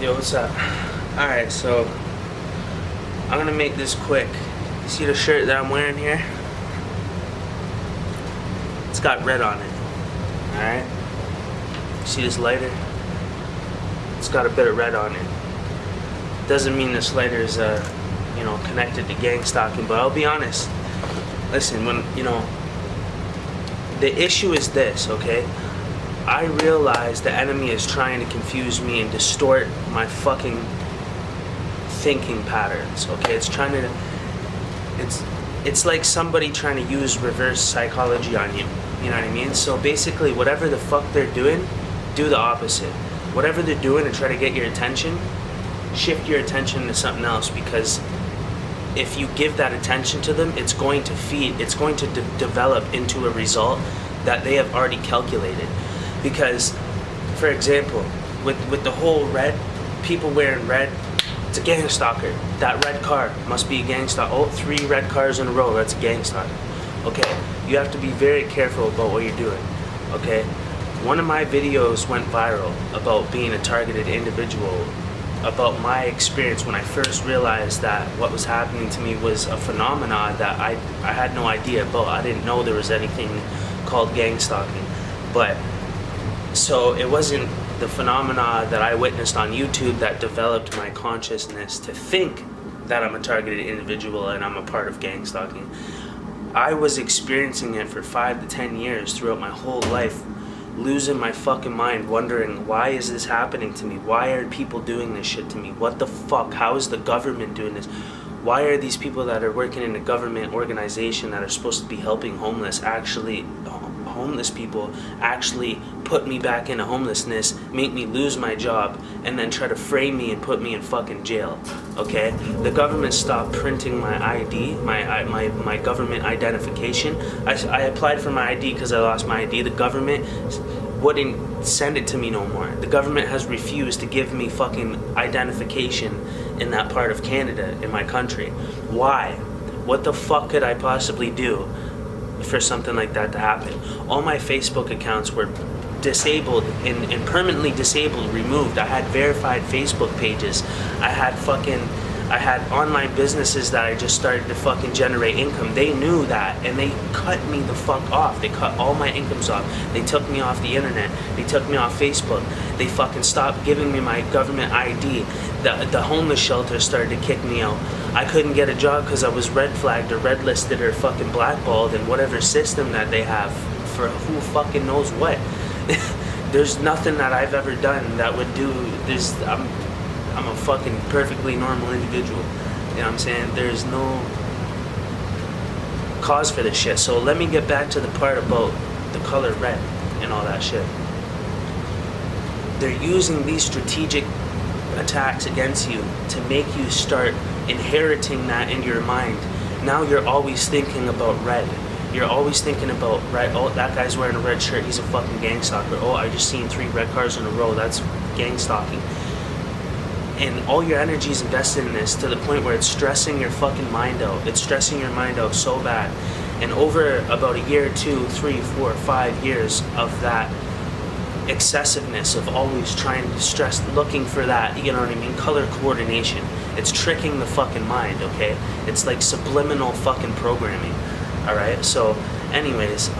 Yo, what's up? Alright, so I'm gonna make this quick. You see the shirt that I'm wearing here? It's got red on it. Alright? See this lighter? It's got a bit of red on it. Doesn't mean this lighter is connected to gang stalking, but I'll be honest. Listen, the issue is this, okay? I realize the enemy is trying to confuse me and distort my fucking thinking patterns, okay? It's like somebody trying to use reverse psychology on you, you know what I mean? So basically, whatever the fuck they're doing, do the opposite. Whatever they're doing to try to get your attention, shift your attention to something else, because if you give that attention to them, it's going to develop into a result that they have already calculated. Because, for example, with the whole red, people wearing red, it's a gang stalker. That red car must be a gang stalker. Oh, 3 red cars in a row, that's a gang stalker. Okay, you have to be very careful about what you're doing, okay? One of my videos went viral about being a targeted individual, about my experience when I first realized that what was happening to me was a phenomenon that I had no idea about. I didn't know there was anything called gang stalking. But so it wasn't the phenomena that I witnessed on YouTube that developed my consciousness to think that I'm a targeted individual and I'm a part of gang stalking. I was experiencing it for 5 to 10 years throughout my whole life, losing my fucking mind, wondering, why is this happening to me? Why are people doing this shit to me? What the fuck? How is the government doing this? Why are these people that are working in a government organization that are supposed to be helping homeless people actually put me back into homelessness, make me lose my job, and then try to frame me and put me in fucking jail? Okay? The government stopped printing my ID, my government identification. I applied for my ID because I lost my ID. The government wouldn't send it to me no more. The government has refused to give me fucking identification in that part of Canada, in my country. Why? What the fuck could I possibly do for something like that to happen? All my Facebook accounts were disabled and permanently disabled, removed. I had verified Facebook pages. I had online businesses that I just started to fucking generate income. They knew that, and they cut me the fuck off. They cut all my incomes off. They took me off the internet. They took me off Facebook. They fucking stopped giving me my government ID. The homeless shelter started to kick me out. I couldn't get a job because I was red flagged or red listed or fucking blackballed in whatever system that they have for who fucking knows what. There's nothing that I've ever done that would do this. I'm a fucking perfectly normal individual. You know what I'm saying? There's no cause for this shit. So let me get back to the part about the color red and all that shit. They're using these strategic attacks against you to make you start inheriting that in your mind. Now you're always thinking about red. You're always thinking about red. Oh, that guy's wearing a red shirt, he's a fucking gang stalker. Oh, I just seen 3 red cars in a row, that's gang stalking. And all your energy is invested in this to the point where it's stressing your fucking mind out. It's stressing your mind out so bad. And over about a year, 2, 3, 4, 5 years of that excessiveness of always trying to stress, looking for that, you know what I mean, color coordination. It's tricking the fucking mind, okay? It's like subliminal fucking programming, alright? So, anyways,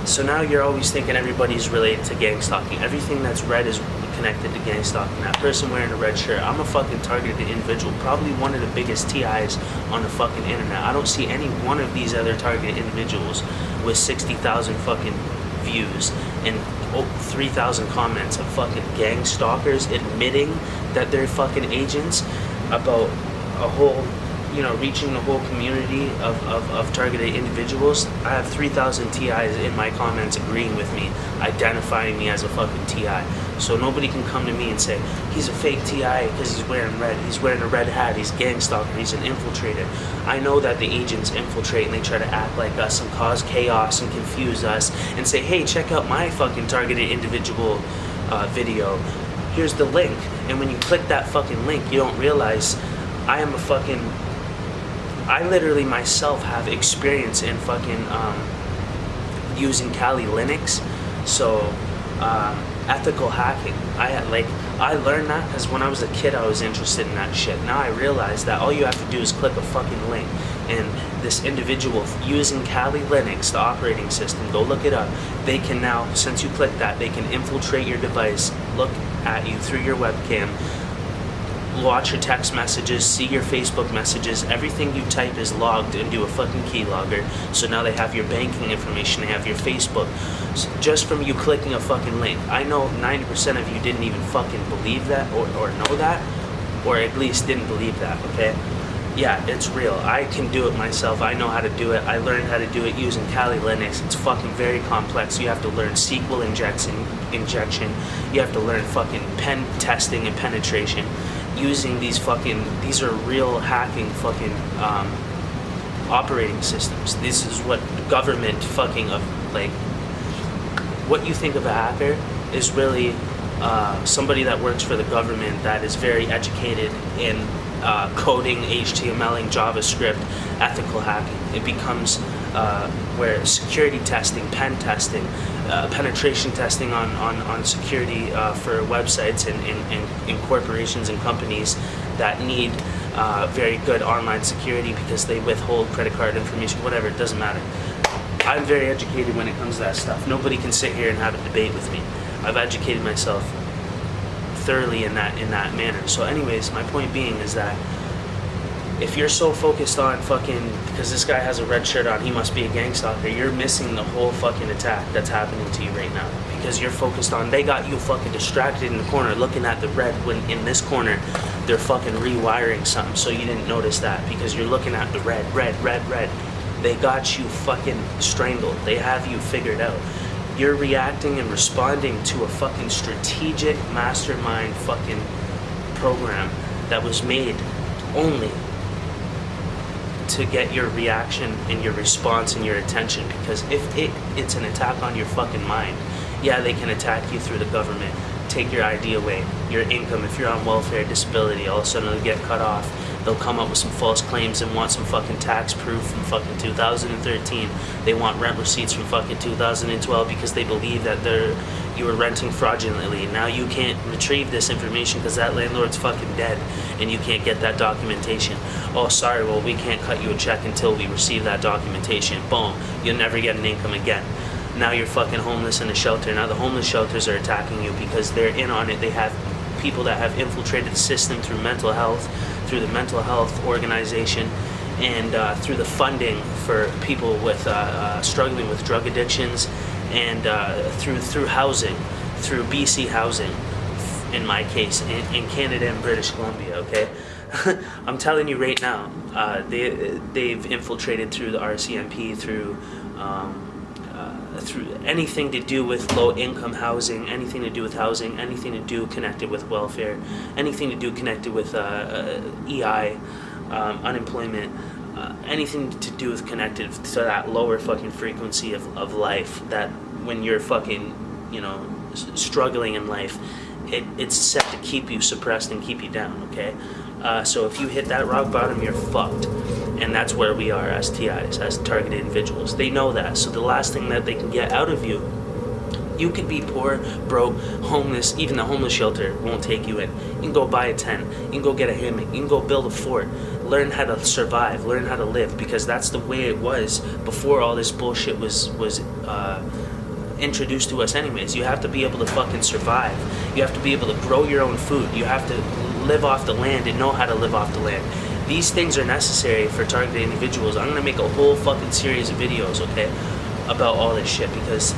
so now you're always thinking everybody's related to gang stalking. Everything that's red is connected to gang stalking. That person wearing a red shirt, I'm a fucking targeted individual, probably one of the biggest TIs on the fucking internet. I don't see any one of these other targeted individuals with 60,000 fucking views and 3,000 comments of fucking gang stalkers admitting that they're fucking agents about a whole, reaching the whole community of targeted individuals. I have 3,000 TIs in my comments agreeing with me, identifying me as a fucking TI. So nobody can come to me and say, he's a fake TI because he's wearing red, he's wearing a red hat, he's a gang stalker, he's an infiltrator. I know that the agents infiltrate and they try to act like us and cause chaos and confuse us and say, hey, check out my fucking targeted individual video. Here's the link. And when you click that fucking link, you don't realize I literally myself have experience in fucking using Kali Linux. So ethical hacking. I learned that because when I was a kid I was interested in that shit. Now I realize that all you have to do is click a fucking link, and this individual using Kali Linux, the operating system, go look it up. They can now, since you click that, they can infiltrate your device, look at you through your webcam, watch your text messages, see your Facebook messages. Everything you type is logged into a fucking keylogger. So now they have your banking information, they have your Facebook. So just from you clicking a fucking link. I know 90% of you didn't even fucking believe that or know that, or at least didn't believe that, okay? Yeah, it's real. I can do it myself. I know how to do it. I learned how to do it using Kali Linux. It's fucking very complex. You have to learn SQL injection. You have to learn fucking pen testing and penetration. Using these are real hacking fucking operating systems. This is what government fucking what you think of a hacker is really somebody that works for the government that is very educated in coding, HTMLing, JavaScript, ethical hacking. It becomes where security testing, pen testing, penetration testing on security for websites and in corporations and companies that need very good online security because they withhold credit card information, whatever, it doesn't matter. I'm very educated when it comes to that stuff. Nobody can sit here and have a debate with me. I've educated myself thoroughly in that manner. So anyways, my point being is that if you're so focused on fucking, because this guy has a red shirt on, he must be a gangstalker, you're missing the whole fucking attack that's happening to you right now. Because you're focused on, they got you fucking distracted in the corner looking at the red when in this corner they're fucking rewiring something, so you didn't notice that because you're looking at the red. They got you fucking strangled. They have you figured out. You're reacting and responding to a fucking strategic mastermind fucking program that was made only to get your reaction and your response and your attention. Because if it's an attack on your fucking mind, yeah, they can attack you through the government, take your ID away, your income. If you're on welfare, disability, all of a sudden it'll get cut off. They'll come up with some false claims and want some fucking tax proof from fucking 2013. They want rent receipts from fucking 2012 because they believe that you were renting fraudulently. Now you can't retrieve this information because that landlord's fucking dead and you can't get that documentation. Oh, sorry, well, we can't cut you a check until we receive that documentation. Boom, you'll never get an income again. Now you're fucking homeless in a shelter. Now the homeless shelters are attacking you because they're in on it. They have people that have infiltrated the system through mental health, through the mental health organization, and through the funding for people with struggling with drug addictions, and through housing, through BC housing, in my case, in Canada and British Columbia. Okay, I'm telling you right now, they've infiltrated through the RCMP, through anything to do with low-income housing, anything to do with housing, anything to do connected with welfare, anything to do connected with EI, unemployment, anything to do with connected to that lower fucking frequency of life, that when you're fucking, struggling in life, it's set to keep you suppressed and keep you down, okay? So if you hit that rock bottom, you're fucked. And that's where we are as TIs, as targeted individuals. They know that. So the last thing that they can get out of you, you could be poor, broke, homeless. Even the homeless shelter won't take you in. You can go buy a tent. You can go get a hammock. You can go build a fort. Learn how to survive. Learn how to live. Because that's the way it was before all this bullshit was introduced to us anyways. You have to be able to fucking survive. You have to be able to grow your own food. You have to live off the land and know how to live off the land. These things are necessary for targeted individuals. I'm going to make a whole fucking series of videos, okay, about all this shit, because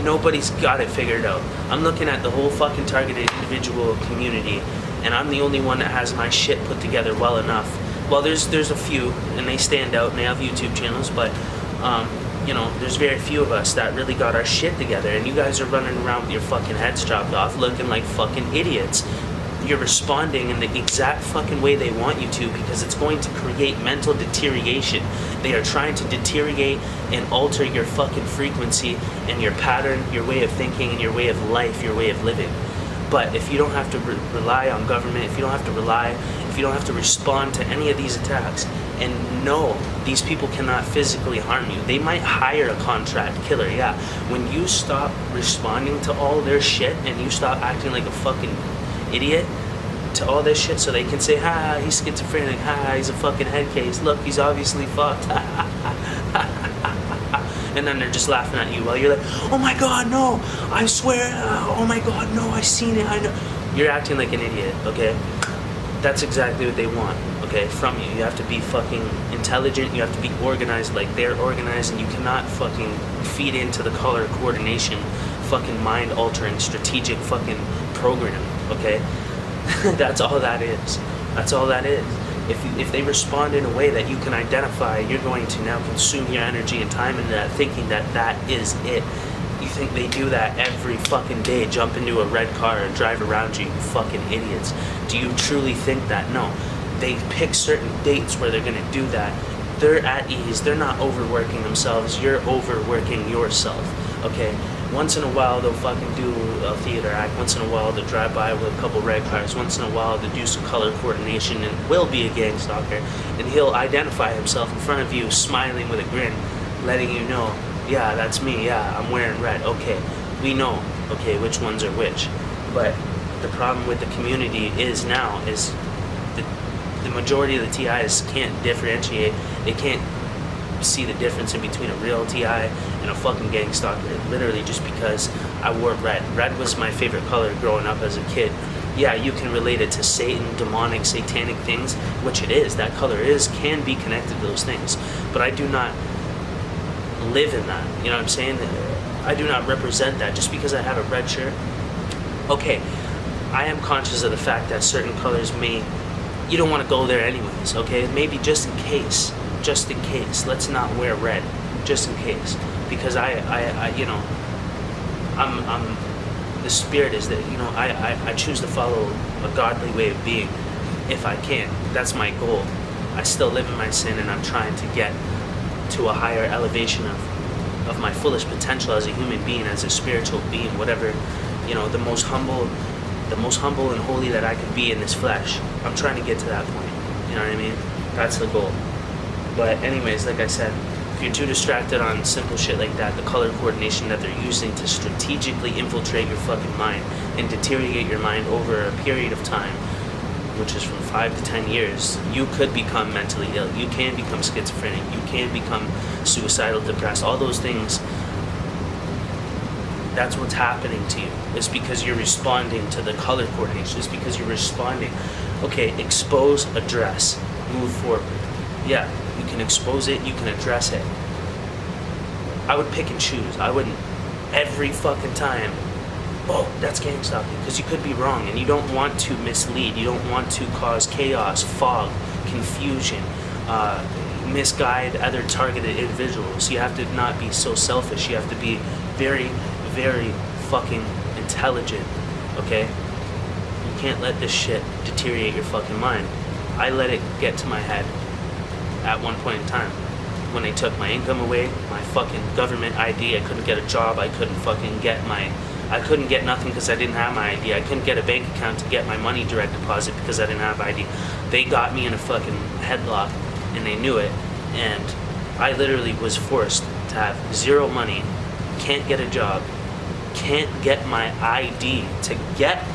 nobody's got it figured out. I'm looking at the whole fucking targeted individual community, and I'm the only one that has my shit put together well enough. Well, there's a few, and they stand out, and they have YouTube channels, but, there's very few of us that really got our shit together, and you guys are running around with your fucking heads chopped off looking like fucking idiots. You're responding in the exact fucking way they want you to, because it's going to create mental deterioration. They are trying to deteriorate and alter your fucking frequency and your pattern, your way of thinking, and your way of life, your way of living. But if you don't have to rely on government, if you don't have to respond to any of these attacks, and no, these people cannot physically harm you. They might hire a contract killer, yeah. When you stop responding to all their shit and you stop acting like a fucking idiot to all this shit so they can say, ha, he's schizophrenic, ha, he's a fucking head case, look, he's obviously fucked, and then they're just laughing at you while you're like, oh my god, no, I swear, oh my god, no, I seen it, I know. You're acting like an idiot, okay? That's exactly what they want, okay, from you. You have to be fucking intelligent, you have to be organized like they're organized, and you cannot fucking feed into the color coordination, fucking mind-altering, strategic fucking program, okay? That's all that is. That's all that is. If they respond in a way that you can identify, you're going to now consume your energy and time into that, thinking that that is it. You think they do that every fucking day, jump into a red car and drive around you, you fucking idiots. Do you truly think that? No. They pick certain dates where they're gonna do that. They're at ease, they're not overworking themselves, you're overworking yourself, okay? Once in a while they'll fucking do a theater act, once in a while they'll drive by with a couple red cars, once in a while they'll do some color coordination and will be a gangstalker, and he'll identify himself in front of you, smiling with a grin, letting you know, yeah, that's me, yeah, I'm wearing red, okay, we know, okay, which ones are which. But the problem with the community is now is the majority of the TIs can't differentiate, they can't see the difference in between a real TI and a fucking gangstalker, literally just because I wore red. Red was my favorite color growing up as a kid. Yeah, you can relate it to Satan, demonic, satanic things, which it is, that color can be connected to those things, but I do not live in that, you know what I'm saying? I do not represent that just because I have a red shirt. Okay, I am conscious of the fact that certain colors you don't want to go there anyways, okay? Maybe just in case, let's not wear red, just in case, because I'm the spirit is that, you know, I choose to follow a godly way of being, if I can. That's my goal. I still live in my sin, and I'm trying to get to a higher elevation of my fullest potential as a human being, as a spiritual being, whatever, you know, the most humble and holy that I can be in this flesh. I'm trying to get to that point, you know what I mean? That's the goal. But anyways, like I said, if you're too distracted on simple shit like that, the color coordination that they're using to strategically infiltrate your fucking mind and deteriorate your mind over a period of time, which is from 5 to 10 years, you could become mentally ill. You can become schizophrenic. You can become suicidal, depressed. All those things, that's what's happening to you. It's because you're responding to the color coordination. It's because you're responding. Okay, expose, address, move forward. Yeah, you can expose it, you can address it. I would pick and choose. I wouldn't every fucking time, oh, that's gangstalking, because you could be wrong, and you don't want to mislead. You don't want to cause chaos, fog, confusion, misguide other targeted individuals. You have to not be so selfish. You have to be very, very fucking intelligent, okay? You can't let this shit deteriorate your fucking mind. I let it get to my head at one point in time. When they took my income away, my fucking government ID, I couldn't get a job, I couldn't get nothing because I didn't have my ID. I couldn't get a bank account to get my money direct deposit because I didn't have ID. They got me in a fucking headlock, and they knew it, and I literally was forced to have zero money, can't get a job, can't get my ID to get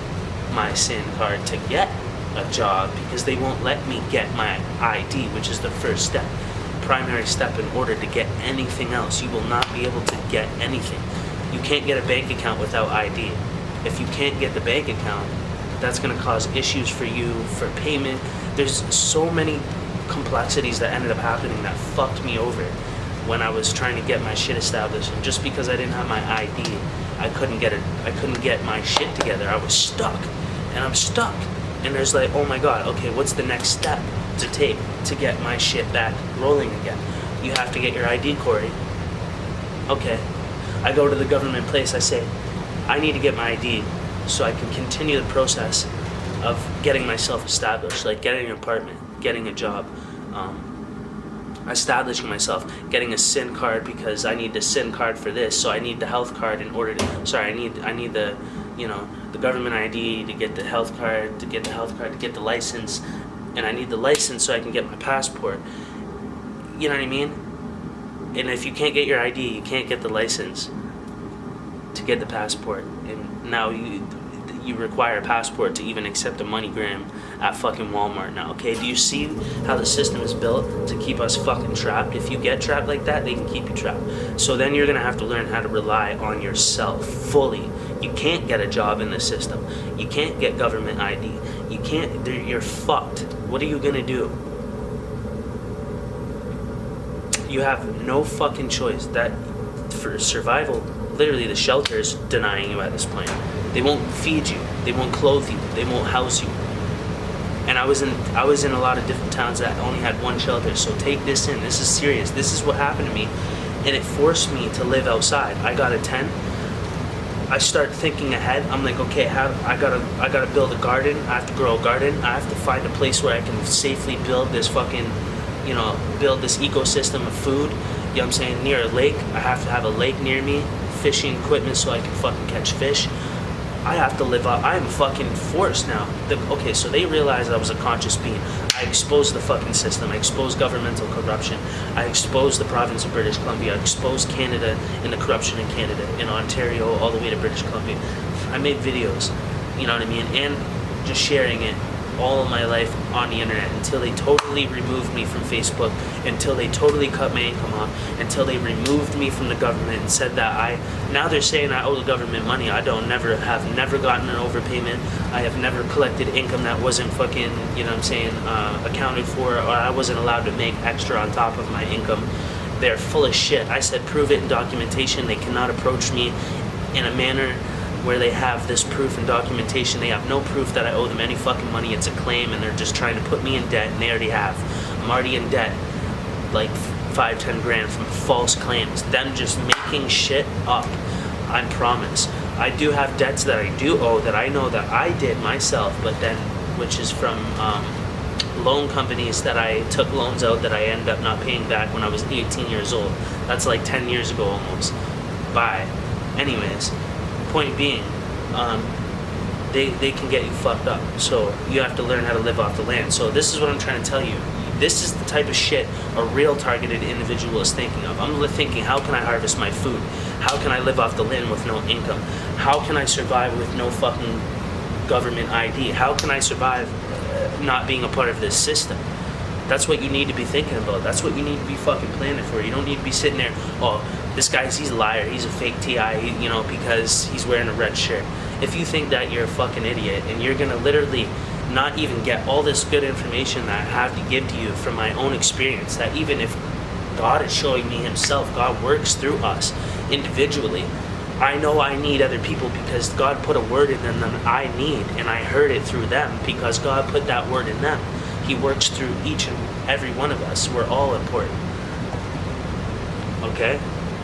my SIN card, to get a job, because they won't let me get my ID, which is the first step, primary step in order to get anything else. You will not be able to get anything. You can't get a bank account without ID. If you can't get the bank account, that's going to cause issues for you for payment. There's so many complexities that ended up happening that fucked me over when I was trying to get my shit established. And just because I didn't have my ID, I couldn't get my shit together. I was stuck, and I'm stuck. And there's like, oh my god, okay, what's the next step to take to get my shit back rolling again? You have to get your ID, Cory. Okay. I go to the government place, I say, I need to get my ID so I can continue the process of getting myself established, like getting an apartment, getting a job, establishing myself, getting a SIN card because I need the SIN card for this, so I need the health card in order to, I need the you know, the government ID to get the health card, to get the license, and I need the license so I can get my passport. You know what I mean? And if you can't get your ID, you can't get the license to get the passport. And now you require a passport to even accept a MoneyGram at fucking Walmart now, okay? Do you see how the system is built to keep us fucking trapped? If you get trapped like that, they can keep you trapped. So then you're gonna have to learn how to rely on yourself fully. You can't get a job in the system. You can't get government ID. You can't, you're fucked. What are you gonna do? You have no fucking choice. That, for survival, literally the shelter is denying you at this point. They won't feed you. They won't clothe you. They won't house you. And I was in a lot of different towns that only had one shelter. So take this in. This is serious. This is what happened to me, and it forced me to live outside. I got a tent. I start thinking ahead. I'm like, okay, I gotta build a garden. I have to grow a garden. I have to find a place where I can safely build this fucking, you know, build this ecosystem of food. You know what I'm saying? Near a lake. I have to have a lake near me. Fishing equipment so I can fucking catch fish. I have to live up. I'm fucking forced now. Okay, so they realized I was a conscious being. I exposed the fucking system. I exposed governmental corruption. I exposed the province of British Columbia. I exposed Canada and the corruption in Canada, in Ontario, all the way to British Columbia. I made videos, you know what I mean, and just sharing it all of my life on the internet until they totally removed me from Facebook, until they totally cut my income off, until they removed me from the government and said that now they're saying I owe the government money. I have never gotten an overpayment. I have never collected income that wasn't fucking, you know what I'm saying, accounted for, or I wasn't allowed to make extra on top of my income. They're full of shit. I said prove it in documentation. They cannot approach me in a manner where they have this proof and documentation. They have no proof that I owe them any fucking money. It's a claim, and they're just trying to put me in debt, and they already have. I'm already in debt, like 5-10 grand from false claims. Them just making shit up, I promise. I do have debts that I do owe that I know that I did myself, but then, which is from loan companies that I took loans out that I ended up not paying back when I was 18 years old. That's like 10 years ago almost. Bye. Anyways, point being, they can get you fucked up. So you have to learn how to live off the land. So this is what I'm trying to tell you. This is the type of shit a real targeted individual is thinking of. I'm thinking, how can I harvest my food? How can I live off the land with no income? How can I survive with no fucking government ID? How can I survive not being a part of this system? That's what you need to be thinking about. That's what you need to be fucking planning for. You don't need to be sitting there, oh, he's a liar, he's a fake TI, you know, because he's wearing a red shirt. If you think that, you're a fucking idiot, and you're gonna literally not even get all this good information that I have to give to you from my own experience, that even if God is showing me himself, God works through us individually. I know I need other people because God put a word in them that I need, and I heard it through them because God put that word in them. He works through each and every one of us. We're all important. Okay?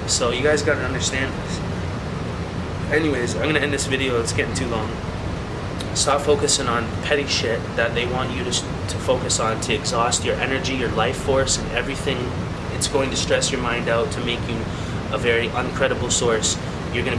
So you guys gotta understand this. Anyways, I'm gonna end this video. It's getting too long. Stop focusing on petty shit that they want you to focus on, to exhaust your energy, your life force, and everything. It's going to stress your mind out to make you a very uncredible source. You're gonna